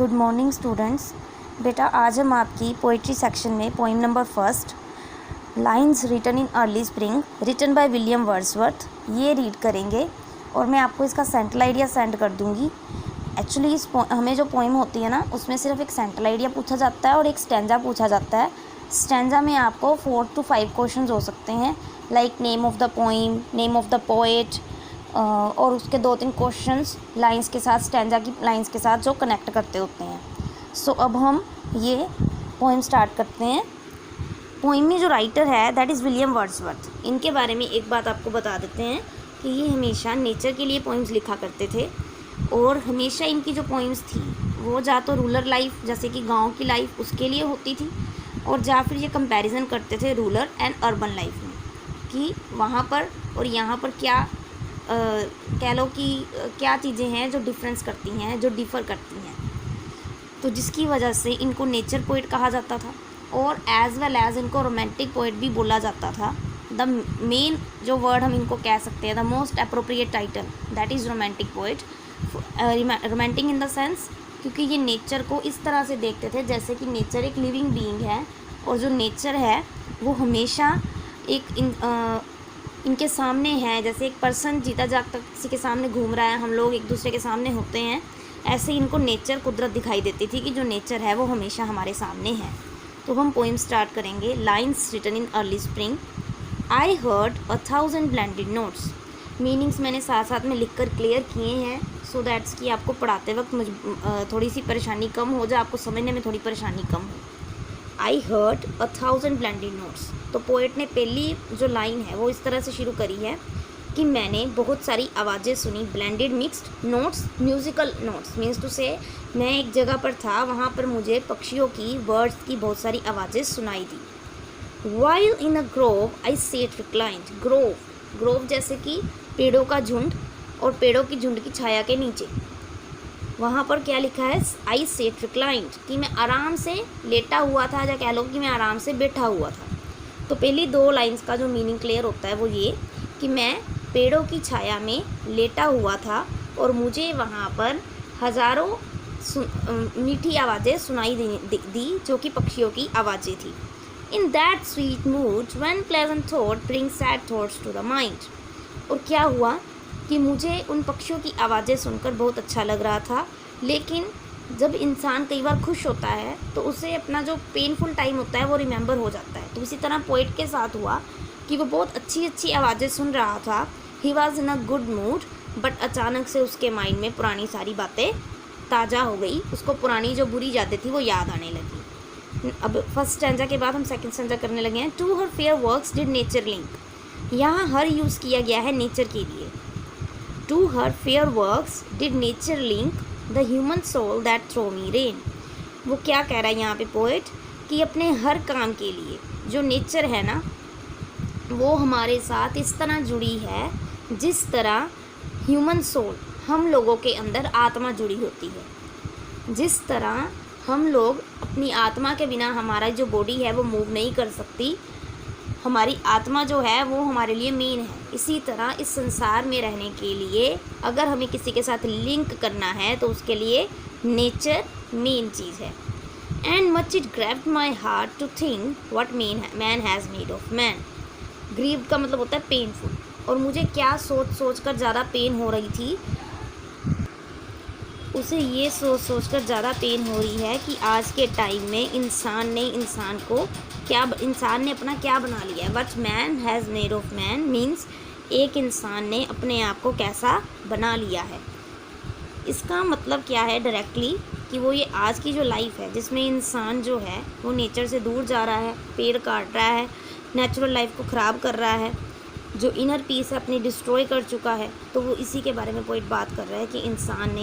Good morning students. बेटा आज हम आपकी पोइट्री सेक्शन में poem number first lines written in early spring written by William Wordsworth ये रीड करेंगे और मैं आपको इसका सेंट्रल आइडिया सेंड कर दूंगी। एक्चुअली हमें जो पोइम होती है ना उसमें सिर्फ एक सेंट्रल आइडिया पूछा जाता है और एक स्टैंजा पूछा जाता है। स्टैंजा में आपको 4 to 5 क्वेश्चंस हो सकते हैं, like name of the poem, name of the poet, और उसके 2-3 क्वेश्चंस लाइंस के साथ, स्टैंजा की लाइंस के साथ जो कनेक्ट करते होते हैं। सो अब हम ये पोइम स्टार्ट करते हैं। पोइम में जो राइटर है दैट इज़ विलियम वर्ड्सवर्थ। इनके बारे में एक बात आपको बता देते हैं कि ये हमेशा नेचर के लिए पोइम्स लिखा करते थे और हमेशा इनकी जो पोइम्स थी वो या तो रूरल लाइफ जैसे कि गांव की लाइफ उसके लिए होती थी और या फिर ये कंपैरिजन करते थे रूरल एंड अर्बन लाइफ में कि वहाँ पर और यहाँ पर क्या कह लो कि क्या चीज़ें हैं जो डिफरेंस करती हैं, जो डिफ़र करती हैं, तो जिसकी वजह से इनको नेचर पोइट कहा जाता था और एज़ वेल एज़ इनको रोमांटिक पोइट भी बोला जाता था। द मेन जो वर्ड हम इनको कह सकते हैं, the most appropriate title that is romantic poet. Romantic in the sense क्योंकि ये नेचर को इस तरह से देखते थे जैसे कि नेचर एक लिविंग बीइंग है और जो नेचर है वो हमेशा एक इनके सामने है, जैसे एक पर्सन जीता जागता किसी के सामने घूम रहा है, हम लोग एक दूसरे के सामने होते हैं, ऐसे इनको नेचर कुदरत दिखाई देती थी कि जो नेचर है वो हमेशा हमारे सामने है। तो हम पोइम स्टार्ट करेंगे। Lines written in early spring. I heard 1000 blended notes. Meanings मैंने साथ साथ में लिख कर क्लियर किए हैं सो दैट्स कि आपको पढ़ाते वक्त थोड़ी सी परेशानी कम हो जाए, आपको समझने में थोड़ी परेशानी कम हो। आई हर्ड 1000 ब्लेंडेड नोट्स। तो पोएट ने पहली जो लाइन है वो इस तरह से शुरू करी है कि मैंने बहुत सारी आवाज़ें सुनी। Blended mixed notes, musical notes means to से मैं एक जगह पर था, वहाँ पर मुझे पक्षियों की, बर्ड्स की बहुत सारी आवाज़ें सुनाई दी। While in a grove I sat reclined. Grove, grove जैसे कि पेड़ों का झुंड और पेड़ों की झुंड की छाया के नीचे, वहाँ पर क्या लिखा है, आई सेट रिक्लाइंड कि मैं आराम से लेटा हुआ था या कह लो कि मैं आराम से बैठा हुआ था। तो पहली 2 लाइंस का जो मीनिंग क्लियर होता है वो ये कि मैं पेड़ों की छाया में लेटा हुआ था और मुझे वहाँ पर हज़ारों मीठी आवाज़ें सुनाई दी जो कि पक्षियों की आवाज़ें थी। In that sweet mood when pleasant thought bring sad thoughts to the mind. और क्या हुआ कि मुझे उन पक्षियों की आवाज़ें सुनकर बहुत अच्छा लग रहा था, लेकिन जब इंसान कई बार खुश होता है तो उसे अपना जो पेनफुल टाइम होता है वो रिमेंबर हो जाता है। तो इसी तरह पोइट के साथ हुआ कि वो बहुत अच्छी अच्छी आवाज़ें सुन रहा था, he was in a good mood, but अचानक से उसके माइंड में पुरानी सारी बातें ताज़ा हो गई, उसको पुरानी जो बुरी यादें थी वो याद आने लगी। अब फर्स्ट स्टैंजा के बाद हम सेकंड स्टैंजा करने लगे हैं। To her fair works did nature link. यहाँ हर यूज़ किया गया है नेचर के लिए। To her fair works did nature link the human soul that through me ran. वो क्या कह रहा है यहाँ पे पोएट कि अपने हर काम के लिए जो नेचर है ना वो हमारे साथ इस तरह जुड़ी है जिस तरह ह्यूमन सोल, हम लोगों के अंदर आत्मा जुड़ी होती है। जिस तरह हम लोग अपनी आत्मा के बिना, हमारा जो बॉडी है वो मूव नहीं कर सकती, हमारी आत्मा जो है वो हमारे लिए मेन है। इसी तरह इस संसार में रहने के लिए अगर हमें किसी के साथ लिंक करना है तो उसके लिए नेचर मेन चीज़ है। And much it grieved my heart to think what man has made of man. Grieve का मतलब होता है पेनफुल, और मुझे क्या सोच कर ज़्यादा पेन हो रही थी, उसे ये सोच कर ज़्यादा पेन हो रही है कि आज के टाइम में इंसान ने अपना क्या बना लिया है। What man has made of man means एक इंसान ने अपने आप को कैसा बना लिया है। इसका मतलब क्या है डायरेक्टली कि वो ये आज की जो लाइफ है जिसमें इंसान जो है वो नेचर से दूर जा रहा है, पेड़ काट रहा है, नेचुरल लाइफ को ख़राब कर रहा है, जो इनर पीस है अपनी डिस्ट्रॉय कर चुका है। तो वो इसी के बारे में पोइट बात कर रहा है कि इंसान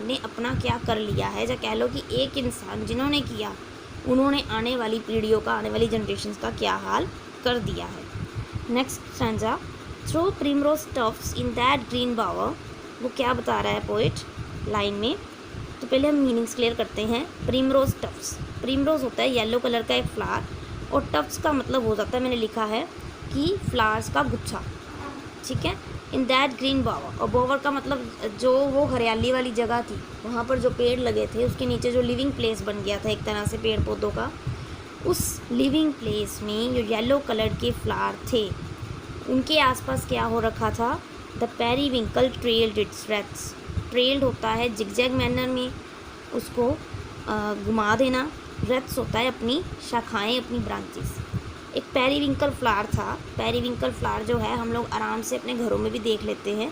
ने अपना क्या कर लिया है, या कह लो कि एक इंसान जिन्होंने किया उन्होंने आने वाली पीढ़ियों का, आने वाली जनरेशन्स का क्या हाल कर दिया है। Next stanza. Through primrose tufts in that green bower. वो क्या बता रहा है पोइट लाइन में, तो पहले हम मीनिंग्स क्लियर करते हैं। प्रिमरोज टफ्स, प्रिमरोज होता है येलो कलर का एक फ्लावर और टफ्स का मतलब हो जाता है, मैंने लिखा है कि फ्लावर्स का गुच्छा, ठीक है। इन दैट ग्रीन बॉवर, और बॉवर का मतलब जो वो हरियाली वाली जगह थी, वहाँ पर जो पेड़ लगे थे उसके नीचे जो लिविंग प्लेस बन गया था एक तरह से पेड़ पौधों का, उस लिविंग प्लेस में जो येलो कलर के फ्लावर थे उनके आसपास क्या हो रखा था, the periwinkle trailed it's rates. Trailed होता है जिगजैग मैनर में उसको घुमा देना, रेट्स होता है अपनी शाखाएं, अपनी ब्रांचेस। एक पेरीविंकल फ्लावर था, पेरीविंकल फ्लावर जो है हम लोग आराम से अपने घरों में भी देख लेते हैं।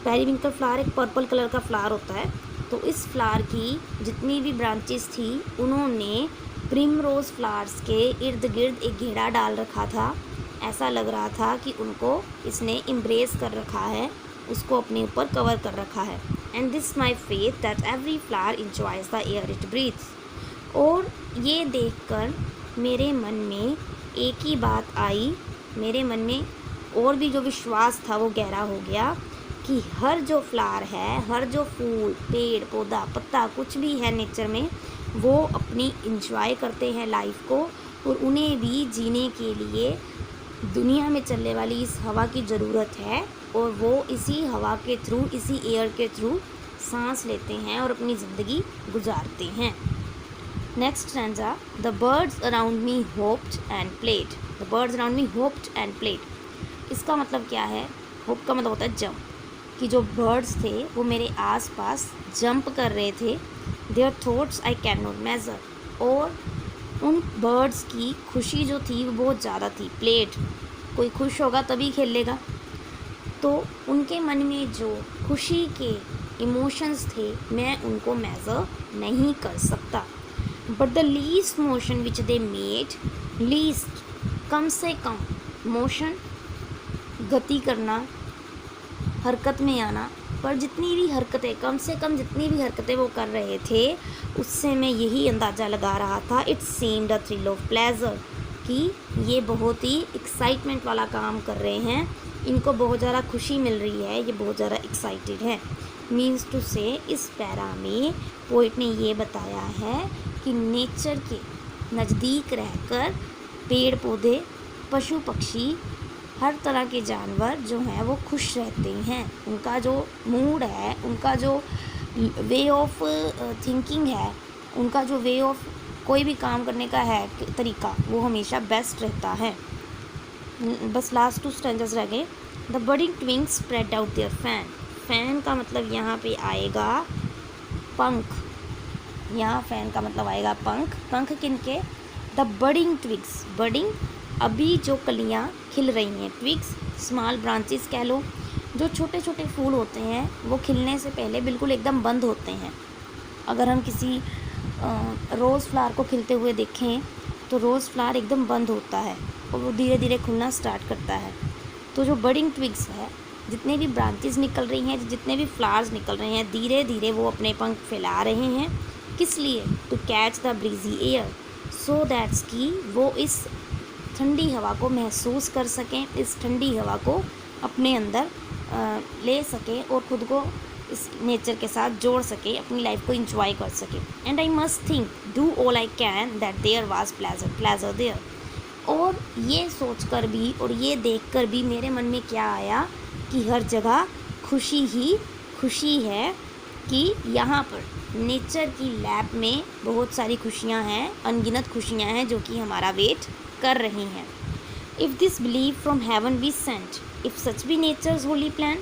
पेरीविंकल फ्लावर एक पर्पल कलर का फ्लावर होता है। तो इस फ्लावर की जितनी भी ब्रांचेस थी उन्होंने प्रिमरोज़ फ्लावर्स के इर्द गिर्द एक घेरा डाल रखा था। ऐसा लग रहा था कि उनको इसने एम्ब्रेस कर रखा है, उसको अपने ऊपर कवर कर रखा है। And this my faith that every flower enjoys the air it breathes. और ये देखकर मेरे मन में एक ही बात आई, मेरे मन में और भी जो विश्वास था वो गहरा हो गया कि हर जो फ्लावर है, हर जो फूल, पेड़ पौधा, पत्ता कुछ भी है नेचर में, वो अपनी इंजॉय करते हैं लाइफ को, और उन्हें भी जीने के लिए दुनिया में चलने वाली इस हवा की ज़रूरत है, और वो इसी हवा के थ्रू, इसी एयर के थ्रू सांस लेते हैं और अपनी ज़िंदगी गुजारते हैं। Next stanza, the birds around me hoped and played. The birds around me hoped and played, इसका मतलब क्या है? होप का मतलब होता है जंप, कि जो बर्ड्स थे वो मेरे आसपास जंप कर रहे थे। Their thoughts I can not measure, और उन बर्ड्स की खुशी जो थी वो बहुत ज़्यादा थी। प्लेड, कोई खुश होगा तभी खेलेगा, तो उनके मन में जो खुशी के इमोशंस थे मैं उनको मेज़र नहीं कर सकता। But the least motion which they made, least कम से कम मोशन, गति करना, हरकत में आना, पर जितनी भी हरकतें, कम से कम जितनी भी हरकतें वो कर रहे थे उससे मैं यही अंदाज़ा लगा रहा था, it seemed a thrill of pleasure, कि ये बहुत ही एक्साइटमेंट वाला काम कर रहे हैं, इनको बहुत ज़्यादा खुशी मिल रही है, ये बहुत ज़्यादा एक्साइटेड है। मीन्स टू से इस पैरा में पोइट ने ये बताया है कि नेचर के नज़दीक रहकर पेड़ पौधे, पशु पक्षी, हर तरह के जानवर जो हैं वो खुश रहते हैं। उनका जो मूड है, उनका जो वे ऑफ थिंकिंग है, उनका जो वे ऑफ कोई भी काम करने का है तरीका, वो हमेशा बेस्ट रहता है। बस लास्ट 2 स्टेंजेस रह गए। The budding twigs spread out their fan. Fan का मतलब यहाँ पे आएगा पंख, यहाँ फैन का मतलब आएगा पंख। पंख किनके? द बडिंग ट्विग्स, बडिंग अभी जो कलियाँ खिल रही हैं, ट्विग्स स्मॉल ब्रांचेस कह लो, जो छोटे छोटे फूल होते हैं वो खिलने से पहले बिल्कुल एकदम बंद होते हैं। अगर हम किसी रोज़ फ्लावर को खिलते हुए देखें तो रोज़ फ्लावर एकदम बंद होता है और वो धीरे धीरे खुलना स्टार्ट करता है। तो जो बडिंग ट्विग्स है, जितने भी ब्रांचेस निकल रही हैं, जितने भी फ्लावर्स निकल रहे हैं, धीरे धीरे वो अपने पंख फैला रहे हैं। किस लिए? To catch the breezy air, so that's कि वो इस ठंडी हवा को महसूस कर सकें, इस ठंडी हवा को अपने अंदर ले सकें और ख़ुद को इस नेचर के साथ जोड़ सके, अपनी लाइफ को इंजॉय कर सके। And I must think do all I can that there was pleasure there. और ये सोचकर भी और ये देखकर भी मेरे मन में क्या आया कि हर जगह खुशी ही खुशी है, कि यहाँ पर नेचर की लैब में बहुत सारी खुशियाँ हैं, अनगिनत खुशियाँ हैं जो कि हमारा वेट कर रही हैं। If this belief from heaven we sent, if such be nature's holy plan.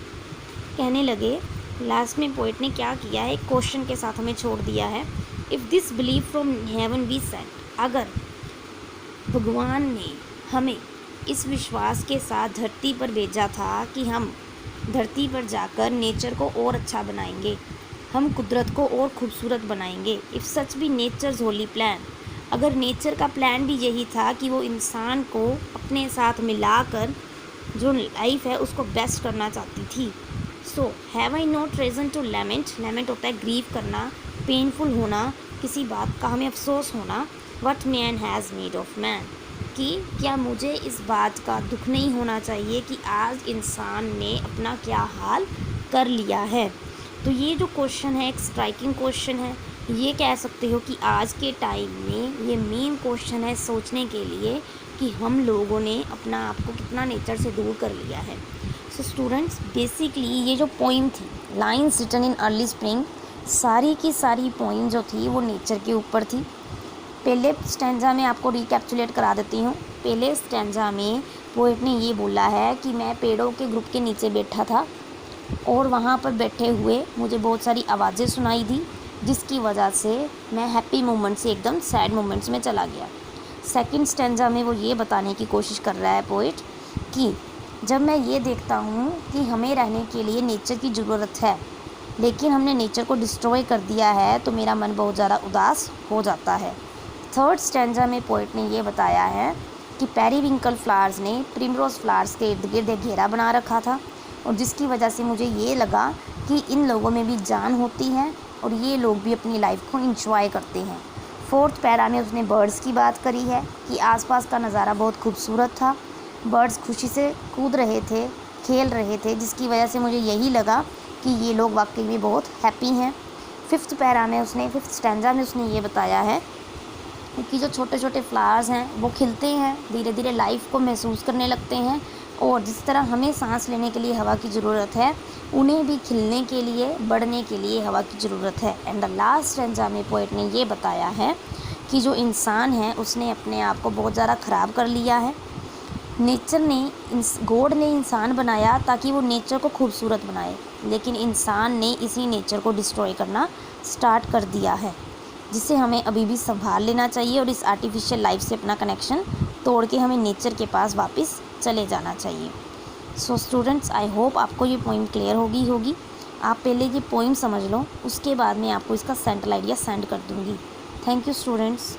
कहने लगे, लास्ट में पोइट ने क्या किया है, एक क्वेश्चन के साथ हमें छोड़ दिया है। If this belief from heaven we sent, अगर भगवान ने हमें इस विश्वास के साथ धरती पर भेजा था कि हम धरती पर जाकर नेचर को और अच्छा बनाएंगे, हम कुदरत को और खूबसूरत बनाएंगे। इफ़ सच भी नेचर्स होली प्लान, अगर नेचर का प्लान भी यही था कि वो इंसान को अपने साथ मिलाकर जो लाइफ है उसको बेस्ट करना चाहती थी, so have I not reason to lament. Lament होता है ग्रीव करना, पेनफुल होना, किसी बात का हमें अफसोस होना। What man has need of man, कि क्या मुझे इस बात का दुख नहीं होना चाहिए कि आज इंसान ने अपना क्या हाल कर लिया है। तो ये जो क्वेश्चन है एक स्ट्राइकिंग क्वेश्चन है। ये कह सकते हो कि आज के टाइम में ये मेन क्वेश्चन है सोचने के लिए कि हम लोगों ने अपना आप को कितना नेचर से दूर कर लिया है। सो स्टूडेंट्स बेसिकली ये जो पोइम थी lines written in early spring, सारी की सारी पोइम जो थी वो नेचर के ऊपर थी। पहले स्टैंजा में आपको रिकैप्चुलेट करा देती हूँ। पहले स्टैंजा में पोएट ने ये बोला है कि मैं पेड़ों के ग्रुप के नीचे बैठा था और वहाँ पर बैठे हुए मुझे बहुत सारी आवाज़ें सुनाई दी, जिसकी वजह से मैं हैप्पी मोमेंट से एकदम सैड मोमेंट्स में चला गया। सेकंड स्टैंजा में वो ये बताने की कोशिश कर रहा है पोएट कि जब मैं ये देखता हूँ कि हमें रहने के लिए नेचर की ज़रूरत है, लेकिन हमने नेचर को डिस्ट्रॉय कर दिया है, तो मेरा मन बहुत ज़्यादा उदास हो जाता है। थर्ड स्टैंजा में पोएट ने ये बताया है कि पेरीविंकल फ्लावर्स ने प्रिमरोज़ फ्लावर्स के इर्द गिर्द एक घेरा बना रखा था, और जिसकी वजह से मुझे ये लगा कि इन लोगों में भी जान होती है और ये लोग भी अपनी लाइफ को इंजॉय करते हैं। फोर्थ पैरा में उसने बर्ड्स की बात करी है कि आसपास का नज़ारा बहुत खूबसूरत था, बर्ड्स खुशी से कूद रहे थे, खेल रहे थे, जिसकी वजह से मुझे यही लगा कि ये लोग वाकई में बहुत हैप्पी हैं। फिफ्थ स्टैंजा में उसने ये बताया है कि जो छोटे छोटे फ्लावर्स हैं वो खिलते हैं, धीरे धीरे लाइफ को महसूस करने लगते हैं, और जिस तरह हमें सांस लेने के लिए हवा की ज़रूरत है, उन्हें भी खिलने के लिए, बढ़ने के लिए हवा की ज़रूरत है। एंड द लास्ट स्टैंजा में पोएट ने ये बताया है कि जो इंसान है उसने अपने आप को बहुत ज़्यादा ख़राब कर लिया है। गॉड ने इंसान बनाया ताकि वो नेचर को खूबसूरत बनाए, लेकिन इंसान ने इसी नेचर को डिस्ट्रॉय करना स्टार्ट कर दिया है, जिसे हमें अभी भी संभाल लेना चाहिए और इस आर्टिफिशियल लाइफ से अपना कनेक्शन तोड़ के हमें नेचर के पास वापस चले जाना चाहिए। सो स्टूडेंट्स, आई होप आपको ये पोइम क्लियर होगी। आप पहले ये पोइम समझ लो, उसके बाद मैं आपको इसका सेंट्रल आइडिया सेंड कर दूँगी। Thank you students.